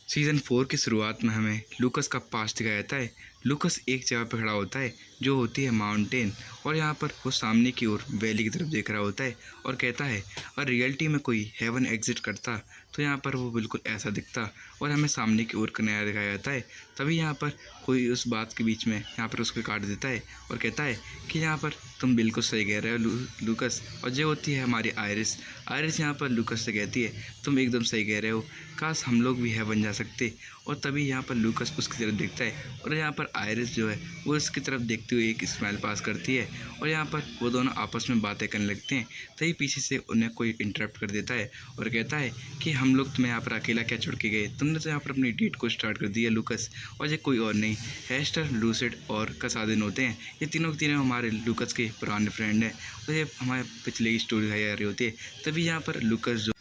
Season 4 की शुरुआत में हमें लूकस का पास्ट दिखाया जाता है। लूकस एक जगह पर खड़ा होता है जो होती है माउंटेन, और यहाँ पर वो सामने की ओर वैली की तरफ देख रहा होता है और कहता है और रियलिटी में कोई हेवन एग्जिट करता तो यहाँ पर वो बिल्कुल ऐसा दिखता, और हमें सामने की ओर का नया दिखाया जाता है। तभी यहाँ पर कोई उस बात के बीच में यहाँ पर उसको काट देता है और कहता है कि यहाँ पर तुम बिल्कुल सही कह रहे हो लूकस। और जो होती है हमारी आयरिस। आयरिस यहाँ पर लूकस से कहती है तुम एकदम सही कह रहे हो, काश हम लोग भी हेवन जा सकते। और तभी यहाँ पर लूकस उसकी तरफ देखता है और यहाँ पर आयरिस जो है वो इसकी तरफ देखते हुए एक स्माइल पास करती है, और यहाँ पर वो दोनों आपस में बातें करने लगते हैं। तभी पीछे से उन्हें कोई इंटरप्ट कर देता है और कहता है कि हम लोग तुम्हें यहाँ पर अकेला क्या छोड़ के गए, तुमने तो यहाँ पर अपनी डेट को स्टार्ट कर दिया लूकस। और ये कोई और नहीं, हेस्टर, लूसिड और कसादिन होते हैं। ये तीनों के तीनों हमारे लूकस के पुराने फ्रेंड हैं, और ये हमारे पिछले की स्टोरी दिखाई जा रही होती है। तभी यहाँ पर लूकस जो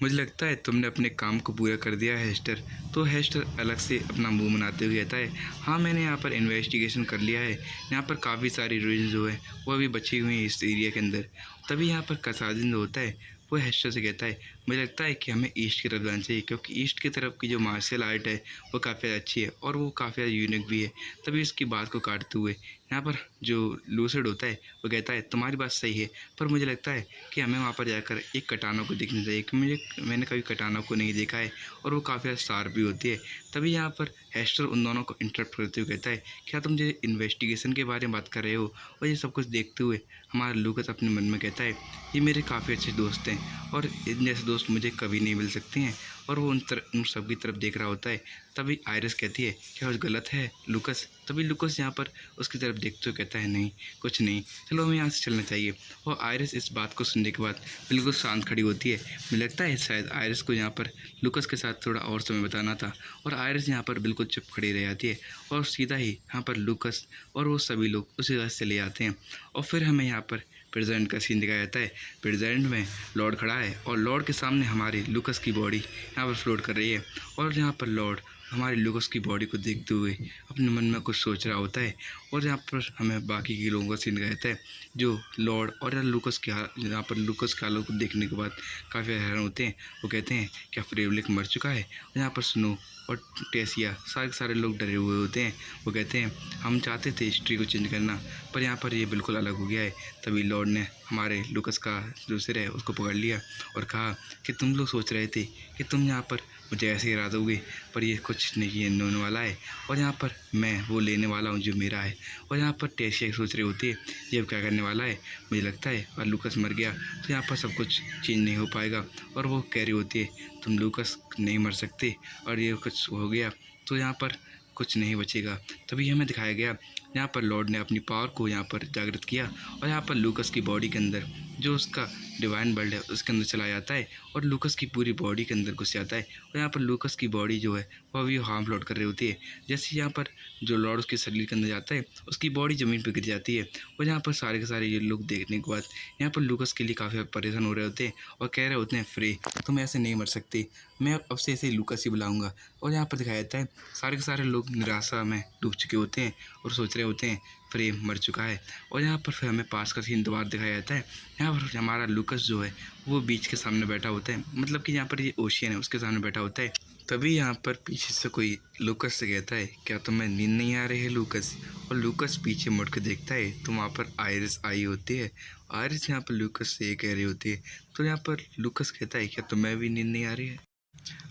मुझे लगता है तुमने अपने काम को पूरा कर दिया है हेस्टर। तो हेस्टर अलग से अपना मुंह बनाते हुए कहता है हाँ, मैंने यहाँ पर इन्वेस्टिगेशन कर लिया है, यहाँ पर काफ़ी सारी रूइंस जो है वो अभी बची हुई हैं इस एरिया के अंदर। तभी यहाँ पर कसादिन जो होता है वो हेस्टर से कहता है मुझे लगता है कि हमें ईस्ट की तरफ जाना चाहिए, क्योंकि ईस्ट की तरफ की जो मार्शल आर्ट है वो काफ़ी अच्छी है और वो काफ़ी ज़्यादा यूनिक भी है। तभी उसकी बात को काटते हुए यहाँ पर जो लूसिड होता है वो कहता है तुम्हारी बात सही है, पर मुझे लगता है कि हमें वहाँ पर जाकर एक कटाना को देखना चाहिए, क्योंकि मैंने कभी कटाना को नहीं देखा है और वो काफ़ी ज़्यादा शार्प भी होती है। तभी यहाँ पर हेस्टर उन दोनों को इंटरप्ट करते हुए कहता है क्या तुम जो इन्वेस्टिगेशन के बारे में बात कर रहे हो। और ये सब कुछ देखते हुए हमारा लूकस अपने मन में कहता है ये मेरे काफ़ी अच्छे दोस्त हैं और इन जैसे दोस्त मुझे कभी नहीं मिल सकते हैं। और वो उन सब की तरफ देख रहा होता है। तभी आयरिस कहती है क्या कुछ गलत है लूकस। तभी लूकस यहाँ पर उसकी तरफ देखते हुए कहता है नहीं, कुछ नहीं, चलो हमें यहाँ से चलना चाहिए। और आयरिस इस बात को सुनने के बाद बिल्कुल शांत खड़ी होती है। मुझे लगता है शायद आयरिस को यहाँ पर लूकस के साथ थोड़ा और समय बताना था, और आयरिस यहाँ पर बिल्कुल चुप खड़ी रह जाती है। और सीधा ही यहाँ पर लूकस और वो सभी लोग उसी जगह से ले आते हैं। और फिर हमें यहाँ पर प्रेजेंट का सीन दिखाया जाता है। प्रेजेंट में लॉर्ड खड़ा है और लॉर्ड के सामने हमारी लूकस की बॉडी यहाँ पर फ्लोट कर रही है, और यहाँ पर लॉर्ड हमारे लूकस की बॉडी को देखते हुए अपने मन में कुछ सोच रहा होता है। और यहाँ पर हमें बाकी के लोगों का सीन दिखाया जाता है जो लॉर्ड और लूकस के यहाँ पर लूकस के हालों को देखने के बाद काफ़ी हैरान होते हैं। वो कहते हैं क्या फ्रेवलिक मर चुका है। और यहाँ पर स्नो और टेसिया सारे लोग डरे हुए होते हैं। वो कहते हैं हम चाहते थे हिस्ट्री को चेंज करना, पर यहाँ पर ये बिल्कुल अलग हो गया है। तभी लॉर्ड ने हमारे लूकस का जो सिर है उसको पकड़ लिया और कहा कि तुम लोग सोच रहे थे कि तुम यहाँ पर मुझे ऐसे गिरा दोगे, पर ये कुछ नहीं होने वाला है, और यहाँ पर मैं वो लेने वाला हूँ जो मेरा है। और यहाँ पर टेसिया सोच रही होती है ये अब क्या करने वाला है, मुझे लगता है और लूकस मर गया तो यहाँ पर सब कुछ चेंज नहीं हो पाएगा। और वो कह रही होती है तुम लूकस नहीं मर सकते, और ये कुछ हो गया तो यहाँ पर कुछ नहीं बचेगा। तभी हमें दिखाया गया यहाँ पर लॉर्ड ने अपनी पावर को यहाँ पर जागृत किया, और यहाँ पर लूकस की बॉडी के अंदर जो उसका डिवाइन वर्ल्ड है उसके अंदर चला जाता है, और लूकस की पूरी बॉडी के अंदर घुस जाता है। और यहाँ पर लूकस की बॉडी जो है वह भी हार्म फ्लोट कर रही होती है। जैसे यहाँ पर जो लॉर्ड उसके शरीर के अंदर जाता है उसकी बॉडी ज़मीन पर गिर जाती है। और यहाँ पर सारे के सारे ये लोग देखने के बाद यहाँ पर लूकस के लिए काफ़ी परेशान हो रहे होते हैं और कह रहे होते हैं फ्रे तुम ऐसे नहीं मर सकते, मैं अब से ऐसे ही लूकस ही बुलाऊँगा। और यहाँ पर दिखाया जाता है सारे के सारे लोग निराशा में डूब चुके होते हैं और सोच रहे होते हैं फ्रे मर चुका है। और यहाँ पर फिर हमें पास का सीन दोबारा दिखाया जाता है। यहाँ पर हमारा लूकस जो है वो बीच के सामने बैठा होता है, मतलब कि यहाँ पर ये ओशियन है उसके सामने बैठा होता है। तभी यहाँ पर पीछे से कोई लूकस से कहता है क्या तुम्हें नींद नहीं आ रही है लूकस। और लूकस पीछे मुड़ के देखता है तो वहाँ पर आयरिस आई होती है। आयरिस यहाँ पर लूकस से ये कह रही होती है, तो यहाँ पर लूकस कहता है क्या तुम्हें भी नींद नहीं आ रही है।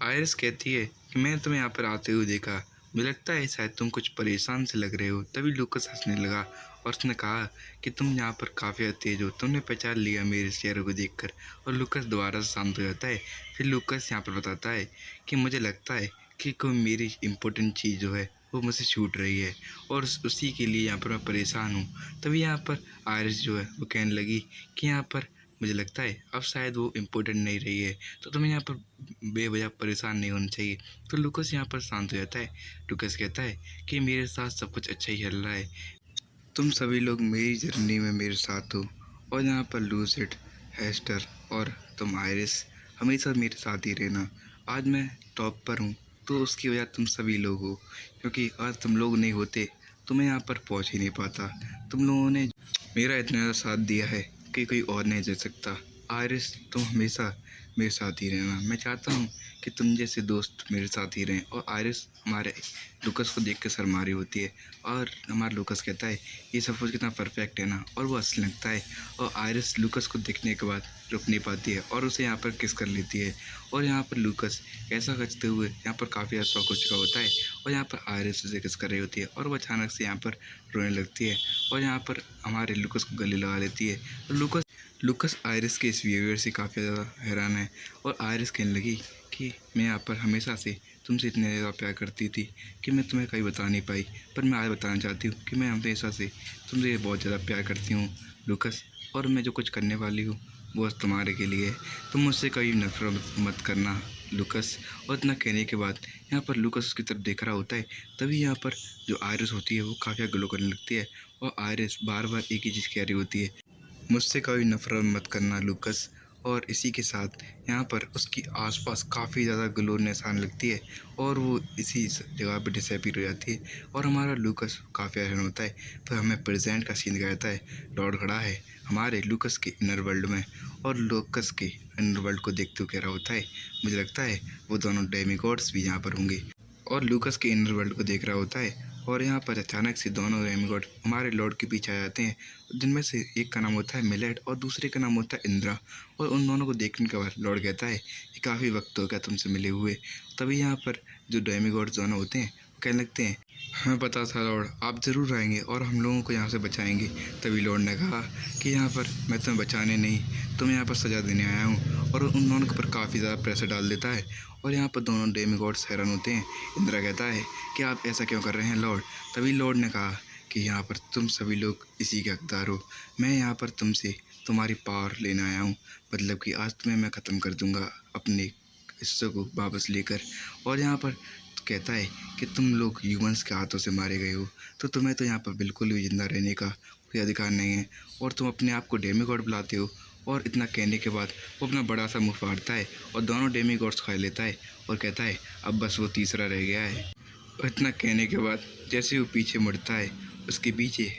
आयरिस कहती है कि मैंने तुम्हें यहाँ पर आते हुए देखा, मुझे लगता है शायद तुम कुछ परेशान से लग रहे हो। तभी लूकस हंसने लगा और उसने कहा कि तुम यहाँ पर काफ़ी तेज हो, तुमने पहचान लिया मेरे चेहरे को देखकर। और लूकस दोबारा से शांत हो जाता है। फिर लूकस यहाँ पर बताता है कि मुझे लगता है कि कोई मेरी इम्पोर्टेंट चीज़ जो है वो मुझसे छूट रही है, और उसी के लिए यहाँ पर मैं परेशान हूँ। तभी यहाँ पर आयरिस जो है वो कहने लगी कि यहाँ पर मुझे लगता है अब शायद वो इम्पोर्टेंट नहीं रही है, तो तुम्हें यहाँ पर बेवजह परेशान नहीं होना चाहिए। तो लूकस यहाँ पर शांत हो जाता है। लूकस कहता है कि मेरे साथ सब कुछ अच्छा ही चल रहा है, तुम सभी लोग मेरी जर्नी में मेरे साथ हो, और यहाँ पर लूसिड, हेस्टर और तुम आयरिस हमेशा मेरे साथ ही रहना। आज मैं टॉप पर हूँ तो उसकी वजह तुम सभी लोग हो, क्योंकि आज तुम लोग नहीं होते तो मैं यहाँ पर पहुँच ही नहीं पाता। तुम लोगों ने मेरा इतना ज़्यादा साथ दिया है कि कोई और नहीं दे सकता। आयरिस तुम हमेशा मेरे साथ ही रहना। मैं चाहता हूँ कि तुम जैसे दोस्त मेरे साथ ही रहें। और आयरिस हमारे लूकस को देख के शर्मा रही होती है और हमारा लूकस कहता है ये सब कुछ कितना परफेक्ट है ना, और वो हंसने लगता है। और आयरिस लूकस को देखने के बाद रुक नहीं पाती है और उसे यहाँ पर किस कर लेती है। और यहाँ पर लूकस ऐसा करते हुए यहाँ पर काफ़ी ज़्यादा शौक हो चुका होता है और यहाँ पर आयरिस उसे किस कर रही होती है और वो अचानक से यहाँ पर रोने लगती है और यहाँ पर हमारे लूकस को गले लगा लेती है। और लूकस आयरिस के इस बिहेवियर से काफ़ी ज़्यादा हैरान है और आयरिस कहने लगी कि मैं यहाँ पर हमेशा से तुमसे इतने ज़्यादा प्यार करती थी कि मैं तुम्हें कहीं बता नहीं पाई, पर मैं आज बताना चाहती हूँ कि मैं हमेशा से तुमसे बहुत ज़्यादा प्यार करती हूँ लूकस, और मैं जो कुछ करने वाली हूँ वो बस तुम्हारे के लिए है। तुम मुझसे कभी नफरत मत करना लूकस। और इतना कहने के बाद यहाँ पर लूकस उसकी तरफ देख रहा होता है। तभी यहाँ पर जो आयरिस होती है वो काफ़ी ग्लो करने लगती है और आयरिस बार बार एक ही चीज़ कह रही होती है, मुझसे कभी नफरत मत करना लूकस। और इसी के साथ यहाँ पर उसकी आसपास काफ़ी ज़्यादा ग्लो निशान लगती है और वो इसी जगह पर डिसअपीयर हो जाती है और हमारा लूकस काफ़ी हैरान होता है। फिर हमें प्रेजेंट का सीन दिखाया जाता है। लॉर्ड खड़ा है हमारे लूकस के इनर वर्ल्ड में और लूकस के इनर वर्ल्ड को देखते हुए कह रहा होता है, मुझे लगता है वो दोनों डेमीगॉड्स भी यहाँ पर होंगे। और लूकस के इनर वर्ल्ड को देख रहा होता है और यहाँ पर अचानक से दोनों डेमीगॉड हमारे लॉर्ड के पीछे आ जाते हैं, जिनमें से एक का नाम होता है मिलेट और दूसरे का नाम होता है इंद्रा। और उन दोनों को देखने के बाद लॉर्ड कहता है कि काफ़ी वक्त हो गया तुमसे मिले हुए। तभी यहाँ पर जो डेमीगॉड दोनों होते हैं वो कहने लगते हैं, हमें पता था लॉर्ड आप ज़रूर आएंगे और हम लोगों को यहाँ से बचाएंगे। तभी लॉर्ड ने कहा कि यहाँ पर मैं तुम्हें बचाने नहीं, तुम्हें यहाँ पर सज़ा देने आया हूँ। और उन दोनों के ऊपर काफ़ी ज़्यादा प्रेशर डाल देता है और यहाँ पर दोनों डेमीगॉड्स हैरान होते हैं। इंद्रा कहता है कि आप ऐसा क्यों कर रहे हैं लॉर्ड। तभी लॉर्ड ने कहा कि यहाँ पर तुम सभी लोग इसी के हकदार हो, मैं यहाँ पर तुमसे तुम्हारी पावर लेने आया हूँ, मतलब कि आज तुम्हें मैं ख़त्म कर दूँगा अपने हिस्सों को वापस लेकर। और यहाँ पर कहता है कि तुम लोग ह्यूमंस के हाथों से मारे गए हो, तो तुम्हें तो यहाँ पर बिल्कुल भी ज़िंदा रहने का कोई अधिकार नहीं है और तुम अपने आप को डेमीगॉड बुलाते हो। और इतना कहने के बाद वो अपना बड़ा सा मुँह फाड़ता है और दोनों डेमीगॉड्स खा लेता है और कहता है अब बस वो तीसरा रह गया है। और इतना कहने के बाद जैसे वो पीछे मुड़ता है उसके पीछे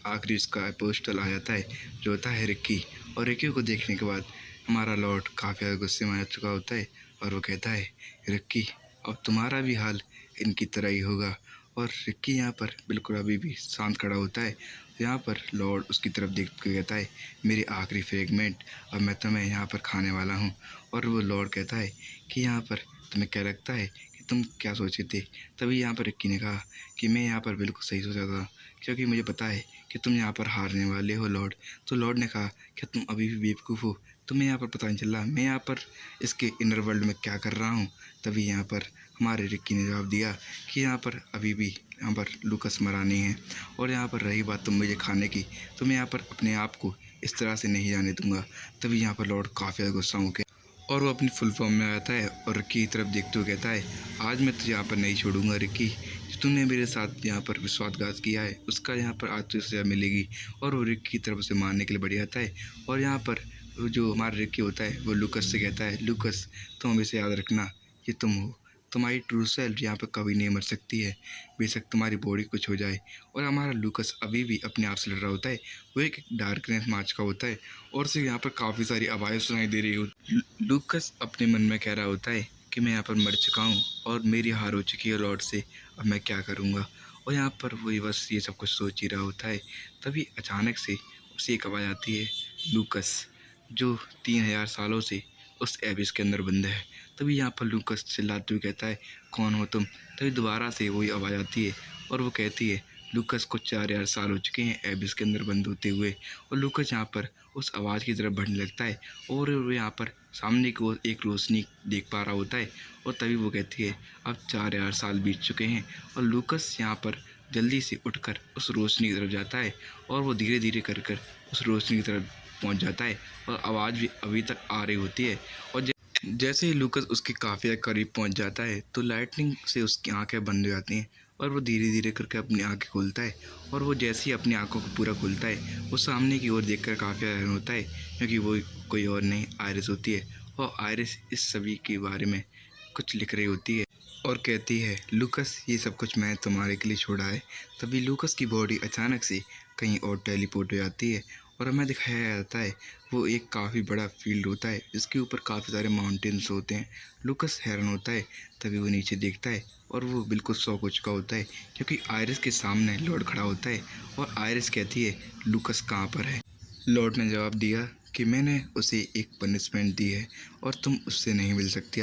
आखिरी उसका पोस्टल आ जाता है जो होता है रिक्की। और रिक्की को देखने के बाद हमारा लॉर्ड काफ़ी गुस्से में आ चुका होता है और वो कहता है, रिक्की अब तुम्हारा भी हाल इनकी तरह ही होगा। और रिक्की यहाँ पर बिल्कुल अभी भी शांत खड़ा होता है। यहाँ पर लॉर्ड उसकी तरफ देख के कहता है, मेरी आखिरी फ्रेगमेंट अब मैं तुम्हें यहाँ पर खाने वाला हूँ। और वो लॉर्ड कहता है कि यहाँ पर तुम्हें क्या लगता है कि तुम क्या सोचे थे। तभी यहाँ पर रिक्की ने कहा कि मैं यहाँ पर बिल्कुल सही सोचा था, क्योंकि मुझे पता है कि तुम यहाँ पर हारने वाले हो लॉर्ड। तो लॉर्ड ने कहा क्या तुम अभी भी बेवकूफ़ हो, तुम्हें यहाँ पर पता नहीं चल रहा मैं यहाँ पर इसके इनर वर्ल्ड में क्या कर रहा हूँ। तभी यहाँ पर हमारे रिक्की ने जवाब दिया कि यहाँ पर अभी भी यहाँ पर लूकस मरा नहीं है। और यहाँ पर रही बात तुम मुझे खाने की, तो मैं यहाँ पर अपने आप को इस तरह से नहीं जाने दूंगा। तभी यहाँ पर लॉर्ड काफ़ी ज़्यादा गुस्सा हो गया और वो अपनी फुल फॉर्म में आता है और रिक्की की तरफ देखते हुए कहता है, आज मैं तुझे यहाँ पर नहीं छोड़ूंगा रिक्की, जो तूने मेरे साथ यहाँ पर विश्वासघात किया है उसका यहाँ पर आज तुझे सज़ा मिलेगी। और वो रिक्की की तरफ से मारने के लिए बढ़ जाता है। और यहाँ पर जो हमारा रिक्की होता है वो लूकस से कहता है, लूकस तुम हमेशा याद रखना ये तुम हो, तुम्हारी ट्रू सेल्फ यहाँ पर कभी नहीं मर सकती है, बेशक तुम्हारी बॉडी कुछ हो जाए। और हमारा लूकस अभी भी अपने आप से लड़ रहा होता है, वो एक डार्कनेस मार्च का होता है और उसे यहाँ पर काफ़ी सारी आवाज़ें सुनाई दे रही हो। लूकस अपने मन में कह रहा होता है कि मैं यहाँ पर मर चुका हूँ और मेरी हार हो चुकी है लॉर्ड से, अब मैं क्या करूँगा। और यहाँ पर वही बस ये सब कुछ सोच ही रहा होता है। तभी अचानक से उसे एक आवाज़ आती है, लूकस जो 3000 सालों से उस एबिस के अंदर बंद है। तभी यहाँ पर लूकस चिल्लाते हुए कहता है, कौन हो तुम। तभी दोबारा से वही आवाज़ आती है और वो कहती है, लूकस को 4000 साल हो चुके हैं एबिस के अंदर बंद होते हुए। और लूकस यहाँ पर उस आवाज़ की तरफ बढ़ने लगता है और वो यहाँ पर सामने की ओर एक रोशनी देख पा रहा होता है। और तभी वो कहती है, अब 4000 साल बीत चुके हैं। और लूकस यहाँ पर जल्दी से उठकर उस रोशनी की तरफ जाता है और वो धीरे धीरे कर उस रोशनी की तरफ पहुँच जाता है और आवाज़ भी अभी तक आ रही होती है। और जैसे ही लूकस उसके काफ़ी करीब पहुंच जाता है तो लाइटनिंग से उसकी आंखें बंद हो जाती हैं और वो धीरे धीरे करके अपनी आंखें खोलता है। और वो जैसे ही अपनी आंखों को पूरा खोलता है वो सामने की ओर देखकर काफ़ी हैरान होता है, क्योंकि वो कोई और नहीं आयरिस होती है। और आयरिस इस सभी के बारे में कुछ लिख रही होती है और कहती है, लूकस ये सब कुछ मैं तुम्हारे के लिए छोड़ा है। तभी लूकस की बॉडी अचानक से कहीं और टेलीपोर्ट हो जाती है और हमें दिखाया जाता है वो एक काफ़ी बड़ा फील्ड होता है जिसके ऊपर काफ़ी सारे माउंटेन्स होते हैं। लूकस हैरान होता है, तभी वो नीचे देखता है और वो बिल्कुल शॉक हो चुका होता है क्योंकि आयरिस के सामने लॉर्ड खड़ा होता है और आयरिस कहती है लूकस कहाँ पर है। लॉर्ड ने जवाब दिया कि मैंने उसे एक पनिशमेंट दी है और तुम उससे नहीं मिल सकती।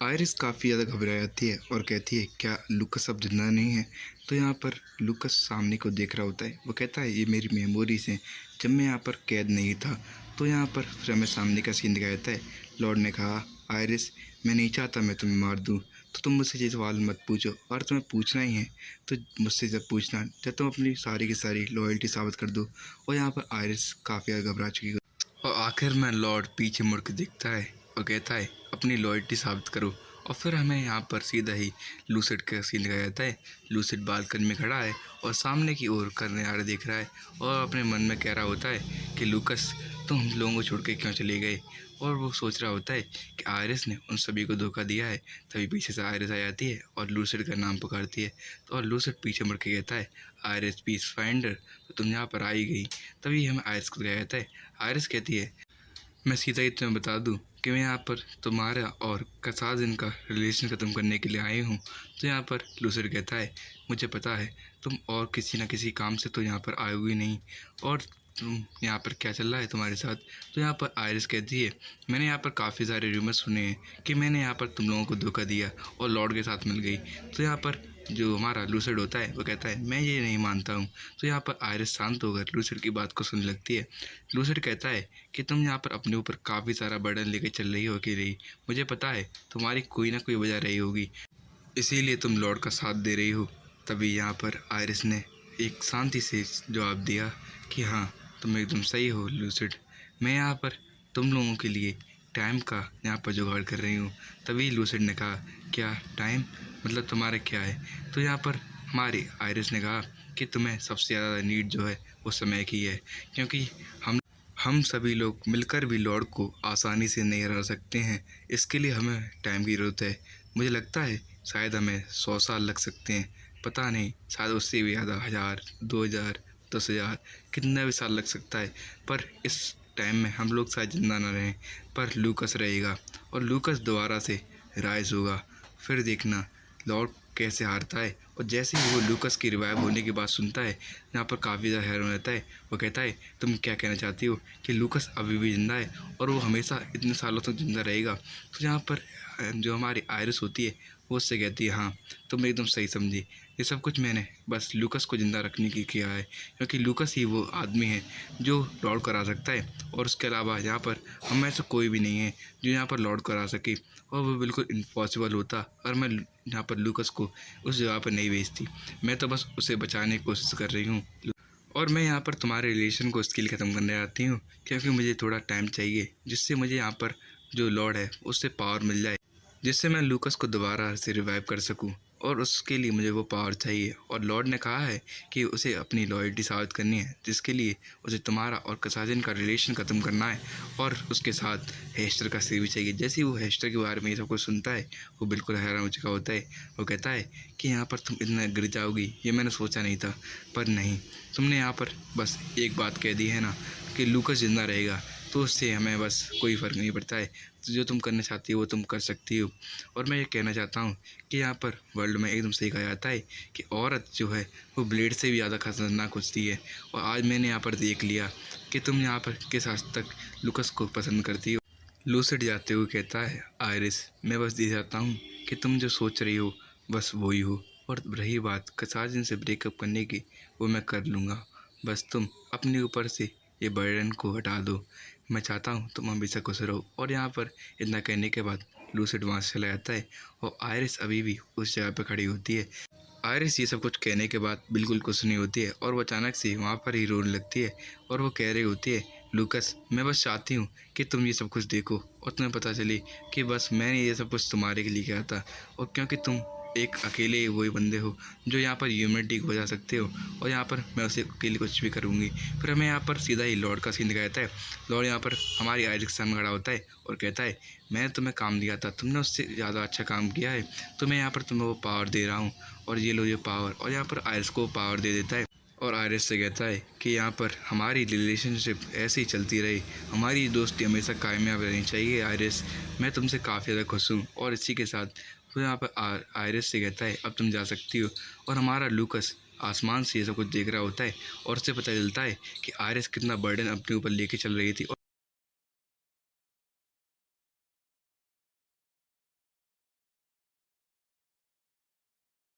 आयरिस काफ़ी ज़्यादा घबरा जाती है और कहती है क्या लूकस अब जिंदा नहीं है। तो यहाँ पर लूकस सामने को देख रहा होता है, वो कहता है ये मेरी मेमोरीज हैं जब मैं यहाँ पर कैद नहीं था। तो यहाँ पर फिर हमें सामने का सीन दिखाया जाता है। लॉर्ड ने कहा आयरिस मैं नहीं चाहता मैं तुम्हें मार दूँ, तो तुम मुझसे ये सवाल मत पूछो, और तुम्हें पूछना ही है तो मुझसे जब पूछना जब तुम अपनी सारी की सारी लॉयल्टी साबित कर दो। और यहाँ पर आयरिस काफ़ी ज़्यादा घबरा चुकी है और आखिर में लॉर्ड पीछे मुड़ के देखता है और कहता है अपनी लॉयल्टी साबित करो। और फिर हमें यहाँ पर सीधा ही लूसिड का सीन दिखाया जाता है। लूसिड बालकनी में खड़ा है और सामने की ओर करने आ रहा देख रहा है और अपने मन में कह रहा होता है कि लूकस तुम हम लोगों को छोड़ के क्यों चले गए। और वो सोच रहा होता है कि आयरिस ने उन सभी को धोखा दिया है। तभी पीछे से आयरिस आ जाती है और लूसिड का नाम पुकारती है। तो और लूसिड पीछे मुड़ के कहता है आयरिस पीस फाइंडर, तो तुम यहाँ पर आई गई। तभी हमें आयरिस को दिखाया जाता है। आयरिस कहती है मैं सीधा ही तुम्हें बता दूं कि मैं यहाँ पर तुम्हारा और कसाजिन का रिलेशन ख़त्म करने के लिए आई हूँ। तो यहाँ पर लूसिड कहता है मुझे पता है तुम और किसी न किसी काम से तो यहाँ पर आयोगी नहीं, और तुम यहाँ पर क्या चल रहा है तुम्हारे साथ। तो यहाँ पर आयरिस कहती है मैंने यहाँ पर काफ़ी सारे रूमर्स सुने हैं कि मैंने यहाँ पर तुम लोगों को धोखा दिया और लॉर्ड के साथ मिल गई। तो यहाँ पर जो हमारा लूसिड होता है वो कहता है मैं ये नहीं मानता हूँ। तो यहाँ पर आयरिस शांत होकर लूसिड की बात को सुनने लगती है। लूसिड कहता है कि तुम यहाँ पर अपने ऊपर काफ़ी सारा बर्डन लेकर चल रही हो अकेले ही। मुझे पता है तुम्हारी कोई ना कोई वजह रही होगी, इसीलिए तुम लॉर्ड का साथ दे रही हो। तभी यहाँ पर आयरिस ने एक शांति से जवाब दिया कि हाँ तुम एकदम सही हो लूसिड, मैं यहाँ पर तुम लोगों के लिए टाइम का यहाँ पर जुगाड़ कर रही हूँ। तभी लूसिड ने कहा क्या टाइम, मतलब तुम्हारा क्या है। तो यहाँ पर हमारी आयरिस ने कहा कि तुम्हें सबसे ज़्यादा नीड जो है वो समय की है, क्योंकि हम सभी लोग मिलकर भी लॉर्ड को आसानी से नहीं हरा सकते हैं। इसके लिए हमें टाइम की ज़रूरत है। मुझे लगता है शायद हमें 100 साल लग सकते हैं, पता नहीं शायद उससे भी ज़्यादा, 1000, 2000, 10,000 कितना भी साल लग सकता है। पर इस टाइम में हम लोग शायद जिंदा ना रहें, पर लूकस रहेगा और लूकस दोबारा से राइज होगा। फिर देखना लॉर्ड कैसे हारता है। और जैसे ही वो लूकस की रिवाइव होने की बात सुनता है यहाँ पर काफ़ी ज़्यादा हैरान रहता है। वो कहता है तुम क्या कहना चाहती हो कि लूकस अभी भी ज़िंदा है और वो हमेशा इतने सालों तक ज़िंदा रहेगा। तो यहाँ पर जो हमारी आयरिस होती है वो उससे कहती है हाँ तुम एकदम सही समझी, ये सब कुछ मैंने बस लूकस को ज़िंदा रखने की किया है, क्योंकि लूकस ही वो आदमी है जो लॉर्ड करा सकता है। और उसके अलावा यहाँ पर हम में से कोई भी नहीं है जो यहाँ पर लॉर्ड करा सके, और वो बिल्कुल इम्पॉसिबल होता। और मैं यहाँ पर लूकस को उस जगह पर नहीं भेजती, मैं तो बस उसे बचाने की कोशिश कर रही हूँ। और मैं यहाँ पर तुम्हारे रिलेशन को स्किल ख़त्म करने आती हूँ, क्योंकि मुझे थोड़ा टाइम चाहिए जिससे मुझे यहाँ पर जो लॉर्ड है उससे पावर मिल जाए, जिससे मैं लूकस को दोबारा से रिवाइव कर सकूं। और उसके लिए मुझे वो पावर चाहिए। और लॉर्ड ने कहा है कि उसे अपनी लॉयल्टी साबित करनी है, जिसके लिए उसे तुम्हारा और कसाजिन का रिलेशन ख़त्म करना है, और उसके साथ हेस्टर का सिर भी चाहिए। जैसे ही वो हेस्टर के बारे में ये सब कुछ सुनता है वो बिल्कुल हैरान हो चुका होता है। वो कहता है कि यहाँ पर तुम इतना गिर जाओगी ये मैंने सोचा नहीं था, पर नहीं, तुमने यहाँ पर बस एक बात कह दी है ना कि लूकस जिंदा रहेगा, तो उससे हमें बस कोई फ़र्क नहीं पड़ता है। तो जो तुम करना चाहती हो वो तुम कर सकती हो। और मैं ये कहना चाहता हूँ कि यहाँ पर वर्ल्ड में एकदम सही कहा जाता है कि औरत जो है वो ब्लेड से भी ज़्यादा खतरनाक होती है। और आज मैंने यहाँ पर देख लिया कि तुम यहाँ पर किस हद तक लूकस को पसंद करती हो। लूसिड जाते हुए कहता है आयरिस मैं बस ये चाहता हूँ कि तुम जो सोच रही हो बस वही हो, और रही बात कसाजिन से ब्रेकअप करने की वो मैं कर लूँगा, बस तुम अपने ऊपर से ये बर्डन को हटा दो। मैं चाहता हूँ तुम हमेशा खुश रहो। और यहाँ पर इतना कहने के बाद लूसिड वहाँ से चला जाता है और आयरिस अभी भी उस जगह पर खड़ी होती है। आयरिस ये सब कुछ कहने के बाद बिल्कुल कुछ नहीं होती है और वो अचानक से वहाँ पर ही रोने लगती है और वो कह रही होती है लूकस मैं बस चाहती हूँ कि तुम ये सब कुछ देखो और तुम्हें पता चले कि बस मैंने ये सब कुछ तुम्हारे के लिए किया था, और क्योंकि तुम एक अकेले वही बंदे हो जो यहाँ पर ह्यूमैनिटी को बचा सकते हो, और यहाँ पर मैं उसे अकेले कुछ भी करूँगी। फिर हमें यहाँ पर सीधा ही लॉर्ड का सीन दिखाया जाता है। लॉर्ड यहाँ पर हमारी आयरिस के सामने खड़ा होता है और कहता है मैंने तुम्हें काम दिया था, तुमने उससे ज़्यादा अच्छा काम किया है, तो मैं यहाँ पर तुम्हें वो पावर दे रहा हूँ, और ये लो ये पावर। और यहाँ पर आयरिस को पावर दे देता है और आयरिस से कहता है कि यहाँ पर हमारी रिलेशनशिप ऐसे ही चलती रही, हमारी दोस्ती हमेशा कामयाब रहनी चाहिए आयरिस, मैं तुमसे काफ़ी ज़्यादा खुश हूँ। और इसी के साथ फिर यहाँ पर आयरिस से कहता है अब तुम जा सकती हो। और हमारा लूकस आसमान से ये सब कुछ देख रहा होता है और उससे पता चलता है कि आयरिस कितना बर्डन अपने ऊपर लेके चल रही थी।